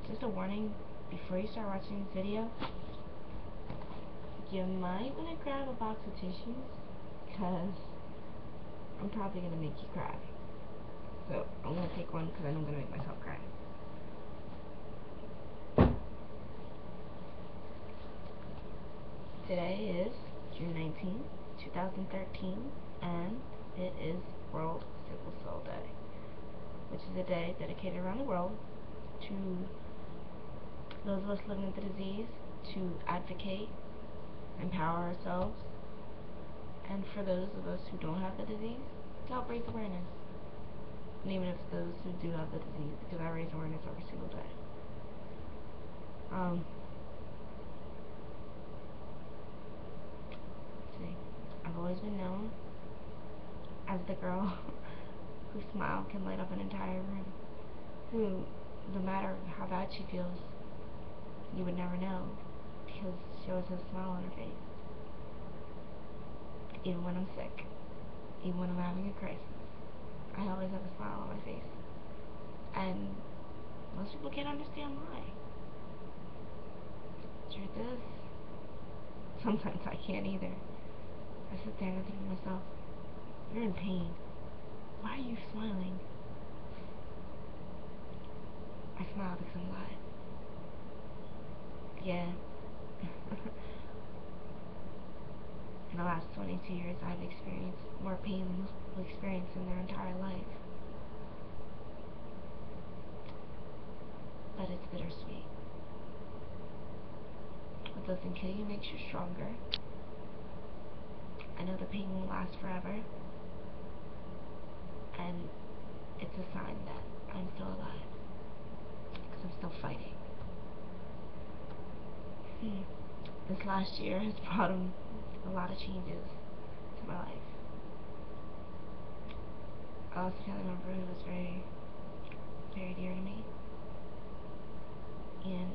Just a warning, before you start watching this video, you might want to grab a box of tissues, because I'm probably going to make you cry. So, I'm going to take one because I know I'm going to make myself cry. Today is June 19th, 2013, and it is World Sickle Cell Day, which is a day dedicated around the world to those of us living with the disease, to advocate, empower ourselves, and for those of us who don't have the disease, to help raise awareness. And even if those who do have the disease, because I raise awareness every single day. See, I've always been known as the girl whose smile can light up an entire room, who, no matter how bad she feels, you would never know, because she always has a smile on her face. Even when I'm sick, even when I'm having a crisis, I always have a smile on my face. And most people can't understand why. Truth is, sometimes I can't either. I sit there and I think to myself, you're in pain. Why are you smiling? I smile because I'm glad. Yeah. In the last 22 years, I've experienced more pain than most people experience in their entire life. But it's bittersweet. What doesn't kill you makes you stronger. I know the pain won't last forever. And it's a sign that I'm still alive. Because I'm still fighting. This last year has brought a lot of changes to my life. I lost a family member who was very, very dear to me. And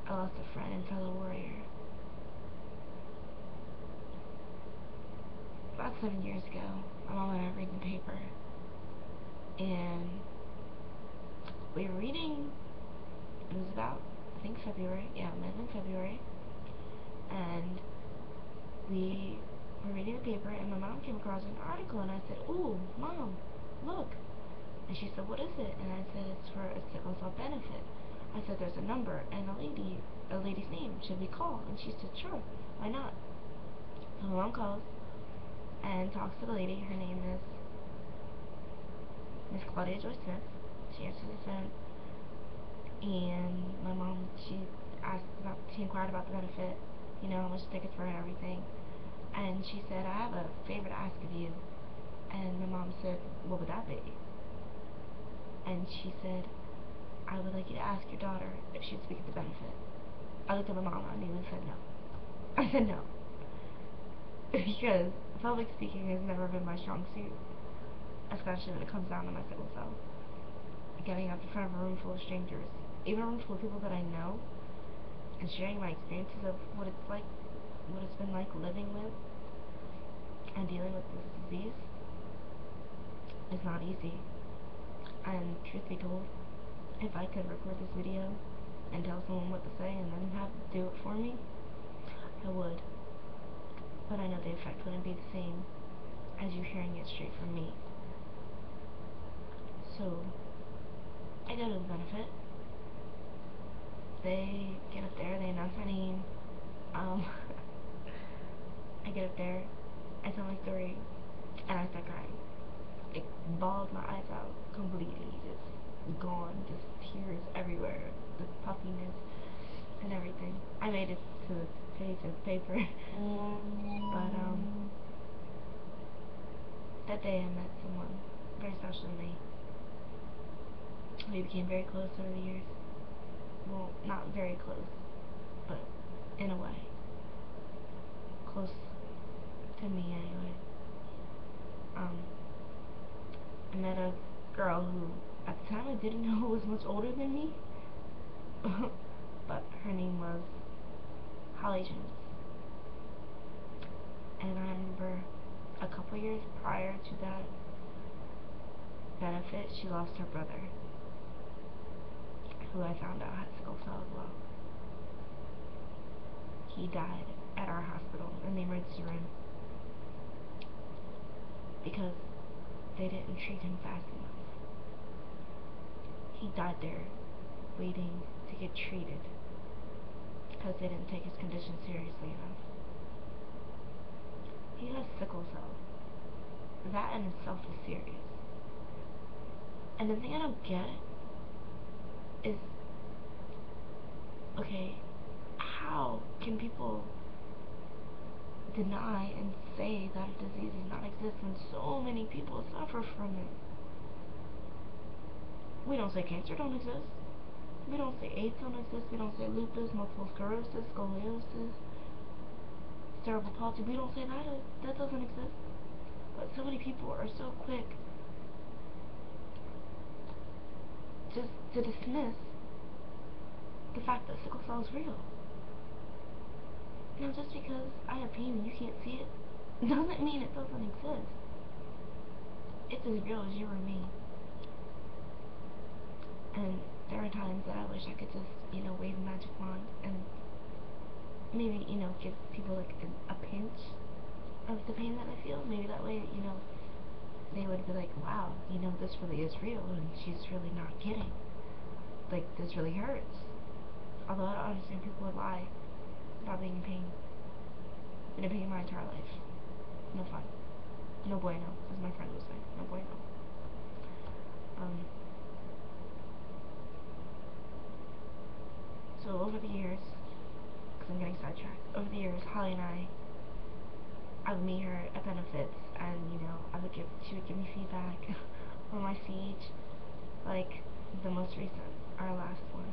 I lost a friend and fellow warrior. About 7 years ago, my mom and I were reading the paper. And we were reading, it was about, I think February, yeah, it might have been February. And we were reading the paper, and my mom came across an article, and I said, "Ooh, Mom, look." And she said, "What is it?" And I said, "It's for a sickle cell benefit." I said, "There's a number, and a lady's name. Should we call?" And she said, "Sure, why not?" So my mom calls and talks to the lady. Her name is Miss Claudia Joy Smith. She answers the phone, and my mom, she inquired about the benefit, you know, how much tickets were and everything. And she said, "I have a favor to ask of you." And my mom said, "What would that be?" And she said, "I would like you to ask your daughter if she'd speak at the benefit." I looked at my mom and I immediately said no. I said no. Because public speaking has never been my strong suit, especially when it comes down to my sickle cell. Getting up in front of a room full of strangers, even a room full of people that I know, and sharing my experiences of what it's like, what it's been like living with and dealing with this disease is not easy. And truth be told, if I could record this video and tell someone what to say and then have them do it for me, I would. But I know the effect wouldn't be the same as you hearing it straight from me. So I go to the benefit. They get up there, they announce my name. I get up there, I tell my story, and I start crying. It bawled my eyes out completely, just gone, just tears everywhere, the puffiness and everything. I made it to the page of the paper, but that day I met someone very special to me. We became very close over the years. Well, not very close, but in a way. Close to me anyway. I met a girl who, at the time, I didn't know was much older than me. But her name was Holly Jones. And I remember a couple years prior to that benefit, she lost her brother, who I found out had sickle cell as well. He died at our hospital in the emergency room because they didn't treat him fast enough. He died there waiting to get treated because they didn't take his condition seriously enough. He has sickle cell. That in itself is serious. And the thing I don't get is, okay, how can people deny and say that a disease does not exist when so many people suffer from it? We don't say cancer don't exist. We don't say AIDS don't exist. We don't say lupus, multiple sclerosis, scoliosis, cerebral palsy. We don't say that doesn't exist. But so many people are so quick just to dismiss the fact that sickle cell is real. Now, just because I have pain and you can't see it doesn't mean it doesn't exist. It's as real as you or me. And there are times that I wish I could just, wave a magic wand and maybe, give people like a pinch of the pain that I feel. Maybe that way, they would be like, wow, this really is real and she's really not kidding. Like, this really hurts. Although I don't understand people would lie about being in pain. I've been in pain my entire life. No fun. No bueno, as my friend would say. No bueno. So over the years, because I'm getting sidetracked, over the years, Holly and I would meet her at benefits, and she would give me feedback on my speech, like the most recent, our last one.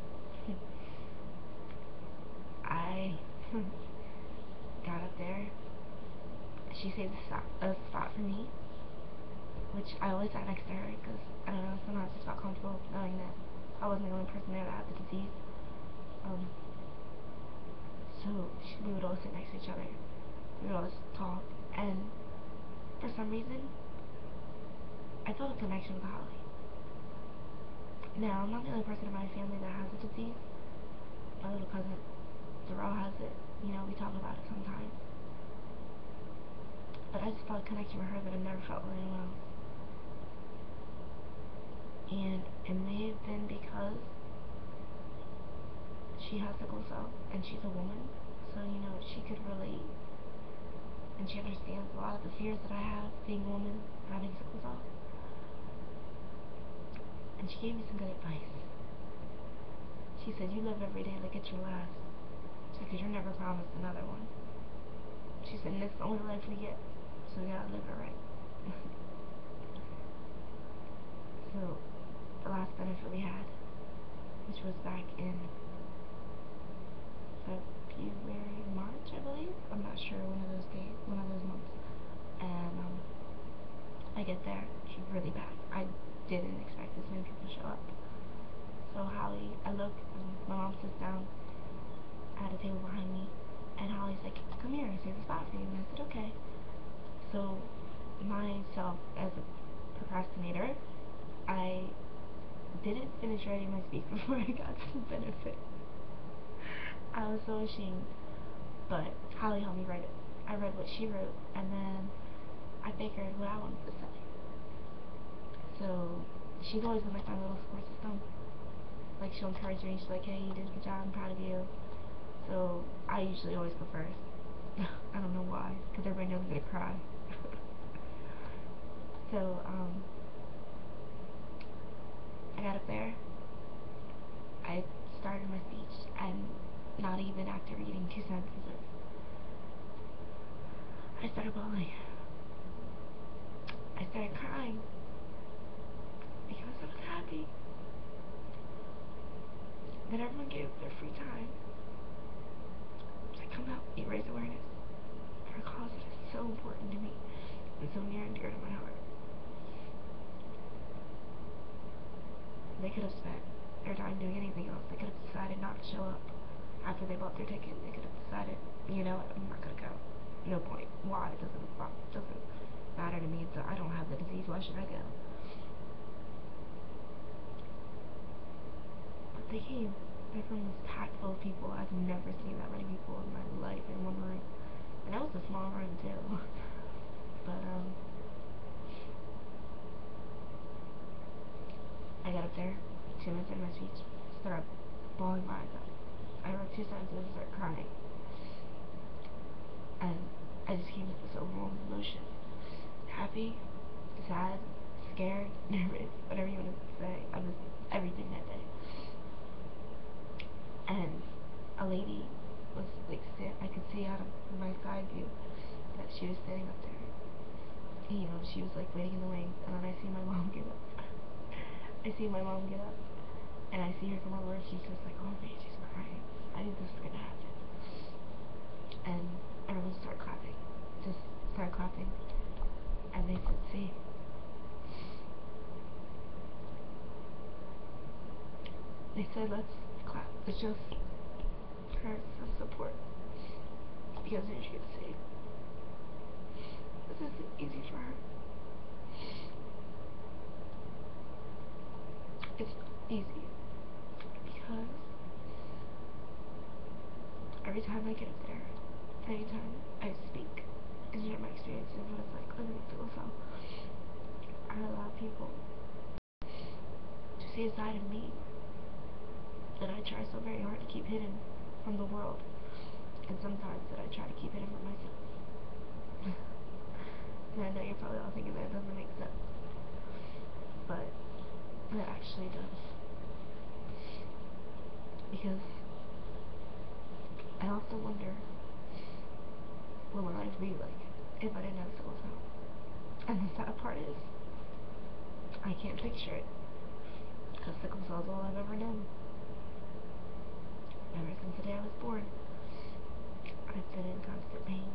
I got up there. She saved a spot for me, which I always sat next to her because I don't know, somehow I just felt comfortable knowing that I wasn't the only person there that had the disease. So we would always sit next to each other. We would always talk, and for some reason, I felt a connection with Holly. Now, I'm not the only person in my family that has the disease. My little cousin, Darrell, has it. We talk about it sometimes. But I just felt a connection with her that I've never felt with anyone else. And it may have been because she has sickle cell and she's a woman, so she could relate and she understands a lot of the fears that I have being a woman and having sickle cell. And she gave me some good advice. She said, you live every day like it's your last. She said, because you're never promised another one. She said, and this is the only life we get, so we gotta live it right. So the last benefit we had, which was back in February, March, I believe. I'm not sure, one of those days, one of those months. And I get there, she's really bad. I didn't expect this many people to show up. So Holly, I look, and my mom sits down at a table behind me, and Holly's like, come here, I save a spot for you. And I said, okay. So myself, as a procrastinator, I didn't finish writing my speech before I got to the benefit. I was so ashamed, but Holly helped me write it. I read what she wrote, and then I figured what I wanted to say. So she's always been like my little support system. Like, she'll encourage me. She's like, hey, you did a good job, I'm proud of you. So I usually always go first. I don't know why, because everybody knows I'm gonna cry. So I got up there, I started my speech, and not even after reading 2 sentences, I started bawling. I started crying because I was happy that everyone gave their free time to come out and raise awareness for a cause that is so important to me and so near and dear to my heart. They could have spent their time doing anything else. They could have decided not to show up after they bought their ticket. They could have decided, I'm not gonna go. No point. Why? It doesn't matter to me. I don't have the disease. Why should I go? But they came. My room was packed full of people. I've never seen that many people in my life in one room. And that was a small room too. But I got up there, 2 minutes into my speech, started bawling my eyes out. I wrote 2 sentences and started crying. And I just came with this overwhelming emotion. Happy, sad, scared, nervous, whatever you want to say. I was everything that day. And a lady was like, I could see out of my side view that she was standing up there. And, she was like waiting in the wings. And then I see my mom get up. And I see her come over. She's just like, oh man, she's crying. I knew this was gonna happen. And everyone started clapping. Just started clapping. And they said, see. They said, let's clap. Let's just her some support. Because as you can see, this isn't easy for her. It's easy because every time I get up there, anytime I speak and share my experiences, what it's like living with sickle cell, I allow people to see a side of me that I try so very hard to keep hidden from the world, and sometimes that I try to keep hidden from myself. And I know you're probably all thinking that it doesn't make sense, but it actually does. Because I often wonder what my life would be like if I didn't have sickle cell. And the sad part is, I can't picture it, because sickle cell is all I've ever known. Ever since the day I was born, I've been in constant pain.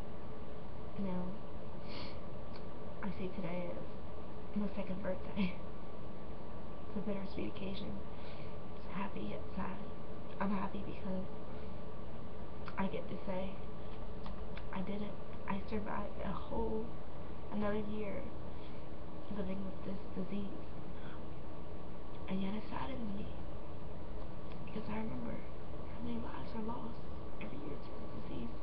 Now, I see today as my second birthday. It's a bittersweet occasion. It's happy yet sad. I'm happy because I get to say I did it. I survived another year living with this disease. And yet it saddens me because I remember how many lives are lost every year to this disease.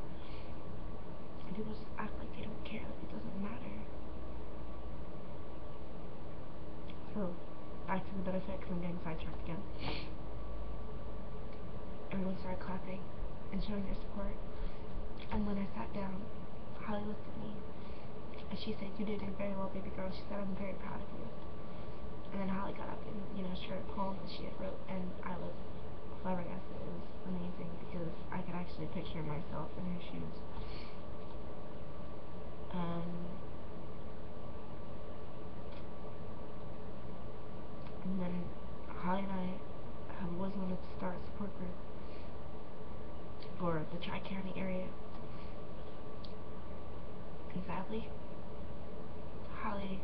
And people just act like they don't care, like it doesn't matter. So, back to the benefit, because I'm getting sidetracked again. Everyone started clapping and showing their support. And when I sat down, Holly looked at me and she said, you did very well, baby girl. She said, I'm very proud of you. And then Holly got up and, shared a poem that she had wrote, and I was flabbergasted. It was amazing because I could actually picture myself in her shoes. And then Holly and I have always wanted to start a support group for the Tri-County area. And sadly, Holly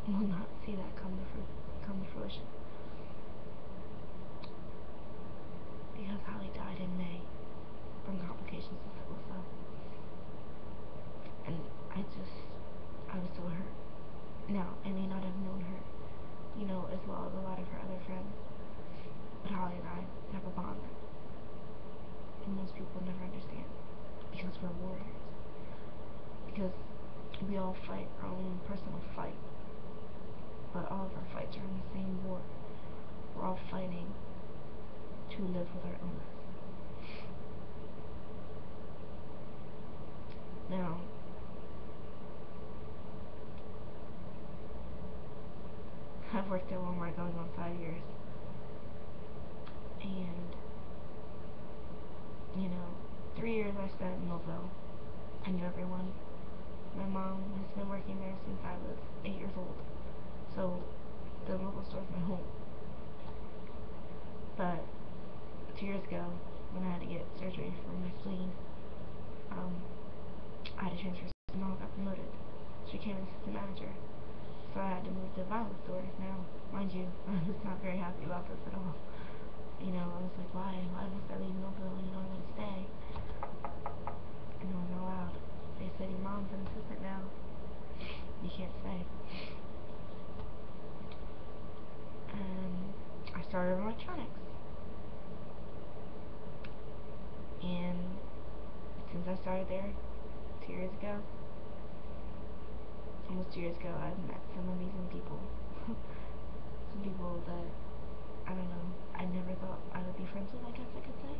will not see that come to fruition. Because Holly died in May from complications of sickle cell. And I was so hurt. Now, I may not have known her, as well as a lot of her other friends, but Holly and I have a bond that most people never understand, because we're warriors. Because we all fight our own personal fight, but all of our fights are in the same war. We're all fighting to live with our illness. Now, I've worked at Walmart going on 5 years, and 3 years I spent in Millville. I knew everyone. My mom has been working there since I was 8 years old, so the local store's my home. But 2 years ago, when I had to get surgery for my spleen, I had to transfer. My mom got promoted. She became an assistant manager. So I had to move to the violence store. Now, mind you, I was not very happy about this at all. I was like, why? Why must I leave Millville? I want to stay. And I wasn't allowed. They said, your mom's an assistant now. You can't stay. And I started electronics. started there 2 years ago, almost 2 years ago, I've met some amazing people. Some people that, I don't know, I never thought I would be friends with, I guess I could say.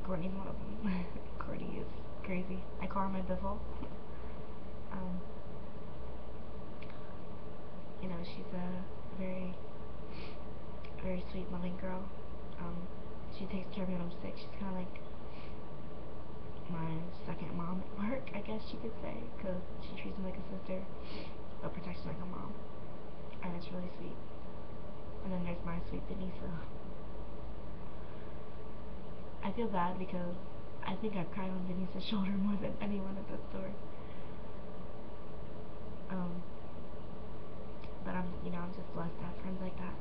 Courtney's one of them. Courtney is crazy. I call her my biffle. um, she's a very, very sweet, loving girl. Um, she takes care of me when I'm sick. She's kind of like my second mom at work, I guess you could say, because she treats me like a sister, but protects me like a mom, and it's really sweet. And then there's my sweet Denisa. I feel bad because I think I've cried on Denise's shoulder more than anyone at that store. Um, but I'm just blessed to have friends like that,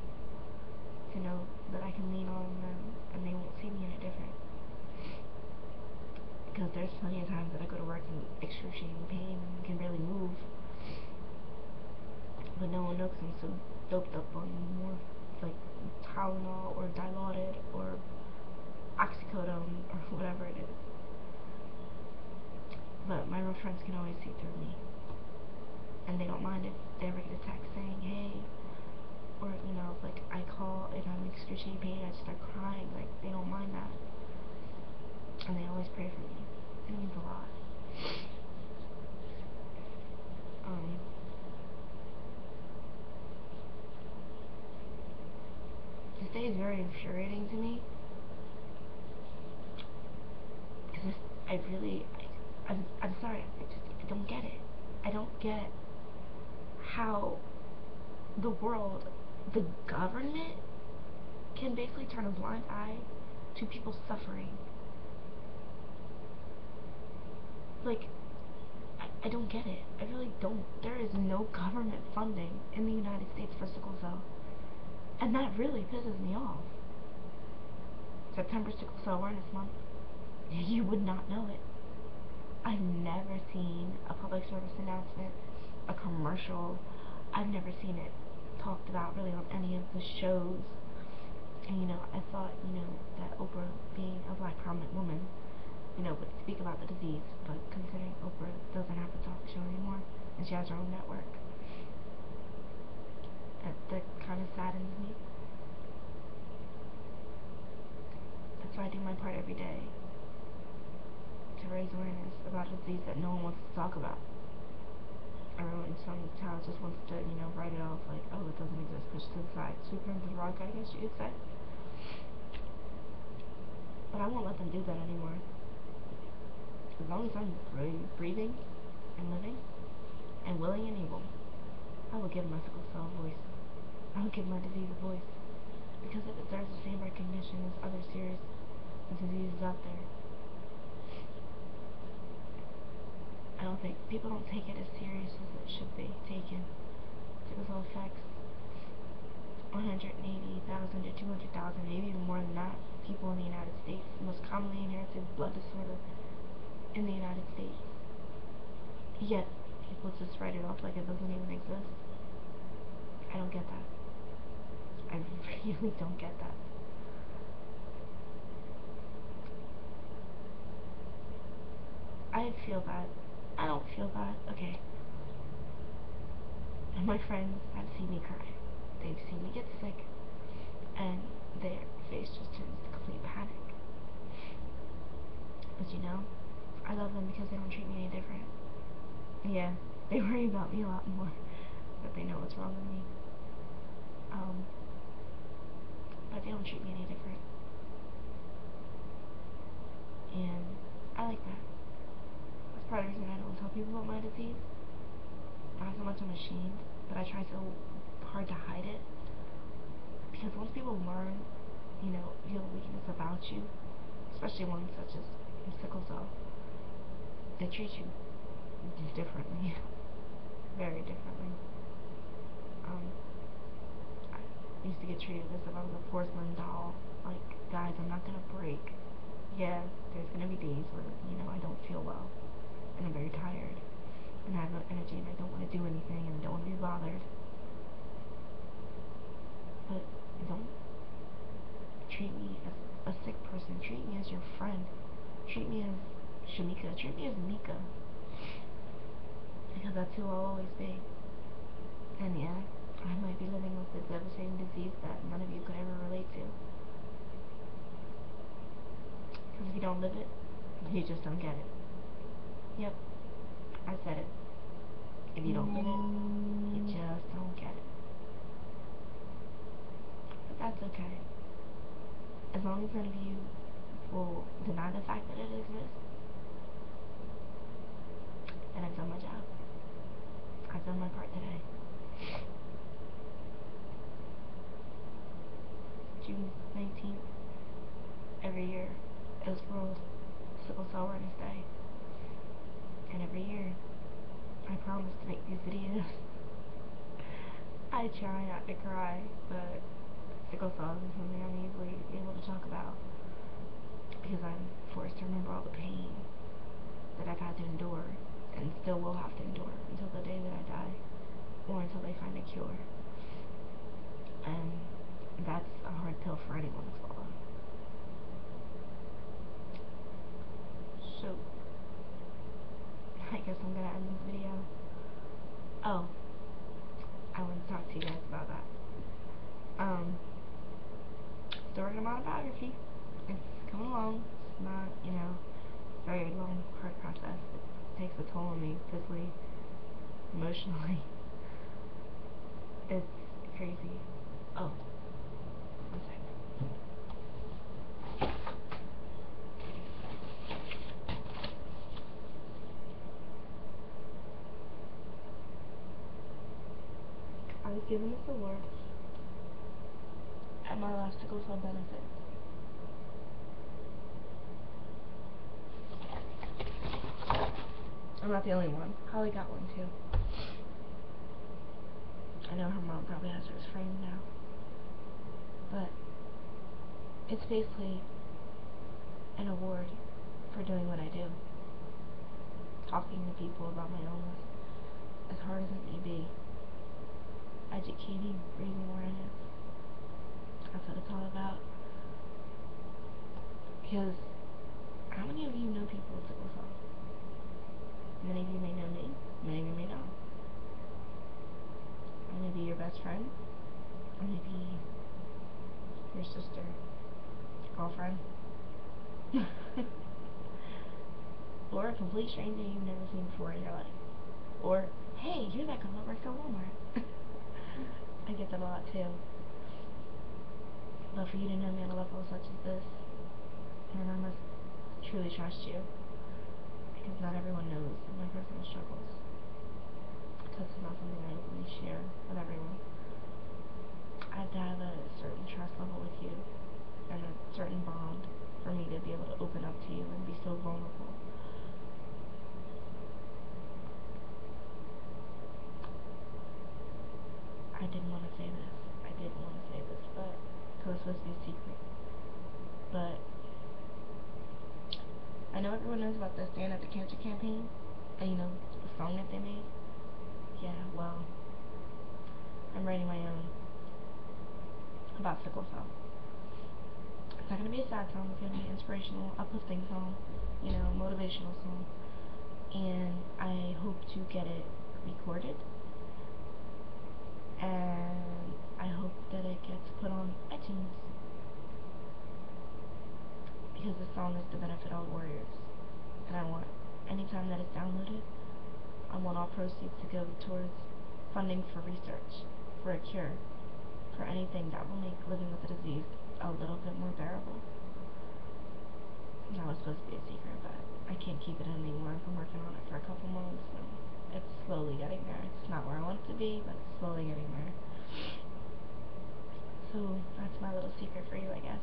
to know that I can lean on them and they won't see me any different. Because there's plenty of times that I go to work in excruciating pain and can barely move, but no one knows I'm so doped up on more like Tylenol or Dilaudid or oxycodone or whatever it is. But my real friends can always see through me, and they don't mind if they ever get a text saying, hey, or like I call and I'm in excruciating pain, I just start crying. Like, they don't mind that, and they always pray for me. It means a lot. This day is very infuriating to me because I'm sorry, I don't get it. I don't get how the world, the government, can basically turn a blind eye to people suffering. Like, I don't get it. I really don't. There is no government funding in the United States for sickle cell. And that really pisses me off. September Sickle Cell Awareness Month. You would not know it. I've never seen a public service announcement, a commercial. I've never seen it talked about really on any of the shows. And I thought, that Oprah, being a black prominent woman, would speak about the disease, but considering Oprah doesn't have a talk show anymore, and she has her own network, that kind of saddens me. That's why I do my part every day, to raise awareness about a disease that no one wants to talk about. Everyone sometimes just wants to, write it off like, oh, it doesn't exist, push it to the side, sweep it under the rug, I guess you could say. But I won't let them do that anymore. As long as I'm breathing and living and willing and able, I will give my sickle cell a voice. I will give my disease a voice, because it deserves the same recognition as other serious diseases out there. I don't think people don't take it as serious as it should be taken. Sickle cell affects 180,000 to 200,000, maybe even more than that, people in the United States. The most commonly inherited blood disorder in the United States. Yet people just write it off like it doesn't even exist. I don't get that. I really don't get that. I feel bad. I don't feel bad. Okay. My friends have seen me cry. They've seen me get sick, and their face just turns to complete panic. But I love them because they don't treat me any different. Yeah, they worry about me a lot more, but they know what's wrong with me. But they don't treat me any different. And I like that. That's part of the reason I don't tell people about my disease. Not so much I'm ashamed, but I try so hard to hide it. Because once people learn, real weakness about you, especially ones such as sickle cell, they treat you differently. Very differently. I used to get treated as if I was a porcelain doll. Like, guys, I'm not gonna break. Yeah, there's gonna be days where, I don't feel well, and I'm very tired, and I have no energy, and I don't want to do anything, and I don't want to be bothered. But don't treat me as a sick person. Treat me as your friend. treat me as Shamika. Treat me as Mika. Because that's who I'll always be. And yeah, I might be living with a devastating disease that none of you could ever relate to. Because if you don't live it, you just don't get it. Yep, I said it. If you don't live it, you just don't get it. But that's okay. As long as none of you will deny the fact that it exists, then I've done my job. I've done my part today. June 19th, every year, is World Sickle Cell Awareness Day. And every year, I promise to make these videos. I try not to cry, but sickle cell isn't something I'm easily able to talk about because I'm forced to remember all the pain that I've had to endure and still will have to endure until the day that I die or until they find a cure. And that's a hard pill for anyone to swallow. So, I guess I'm gonna end this video. Oh, I want to talk to you guys about that. Still working on my autobiography. It's coming along. It's not, very long, hard process. It takes a toll on me physically, emotionally. It's crazy. Oh, one sec. I was given this award at my last sickle cell benefit. I'm not the only one. Holly got one too. I know her mom probably has hers framed now. But it's basically an award for doing what I do. Talking to people about my illness, as hard as it may be. Educating, raising awareness. That's what it's all about. Because how many of you know people with sickle cell? Many of you may know me, many of you may not. I may be your best friend, or maybe your sister, girlfriend, or a complete stranger you've never seen before in your life. Or, hey, you're that girl that works at Walmart. I get that a lot too. But for you to know me on a level such as this, then I must truly trust you. Because not everyone knows my personal struggles. Because it's not something I openly share with everyone. I have to have a certain trust level with you and a certain bond for me to be able to open up to you and be so vulnerable. I didn't want to say this. But it was supposed to be a secret. But I know everyone knows about the Stand Up to Cancer campaign, and the song that they made. Yeah, well, I'm writing my own about sickle cell. It's not going to be a sad song, it's going to be an inspirational, uplifting song, motivational song. And I hope to get it recorded, and I hope that it gets put on iTunes. Because this song is to benefit all warriors. And I want, anytime that it's downloaded, I want all proceeds to go towards funding for research, for a cure, for anything that will make living with the disease a little bit more bearable. That was supposed to be a secret, but I can't keep it anymore. I've been working on it for a couple months, and it's slowly getting there. It's not where I want it to be, but it's slowly getting there. So, that's my little secret for you, I guess.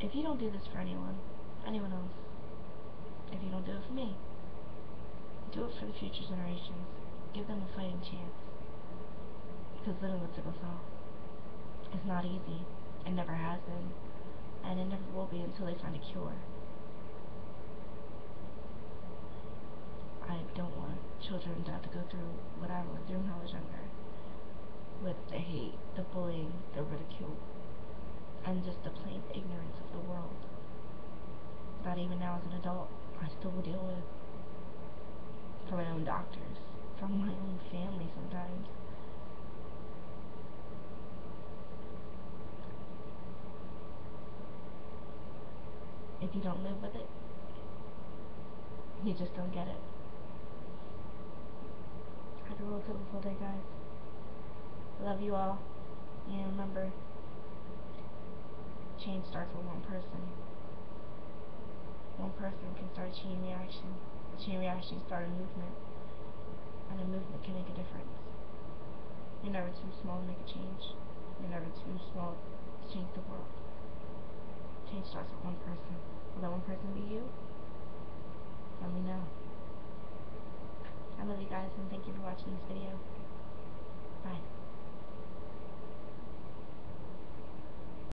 If you don't do this for anyone else, if you don't do it for me, do it for the future generations. Give them a fighting chance. Because living with sickle cell is not easy. It never has been. And it never will be until they find a cure. I don't want children to have to go through what I went through when I was younger. With the hate, the bullying, the ridicule, and just the plain ignorance of the world that even now as an adult I still deal with, from my own doctors, from my own family sometimes. If you don't live with it, you just don't get it. Have a real typical day, guys. Love you all. And remember, change starts with one person. One person can start a chain reaction. A chain reaction start a movement. And a movement can make a difference. You're never too small to make a change. You're never too small to change the world. Change starts with one person. Will that one person be you? Let me know. I love you guys and thank you for watching this video.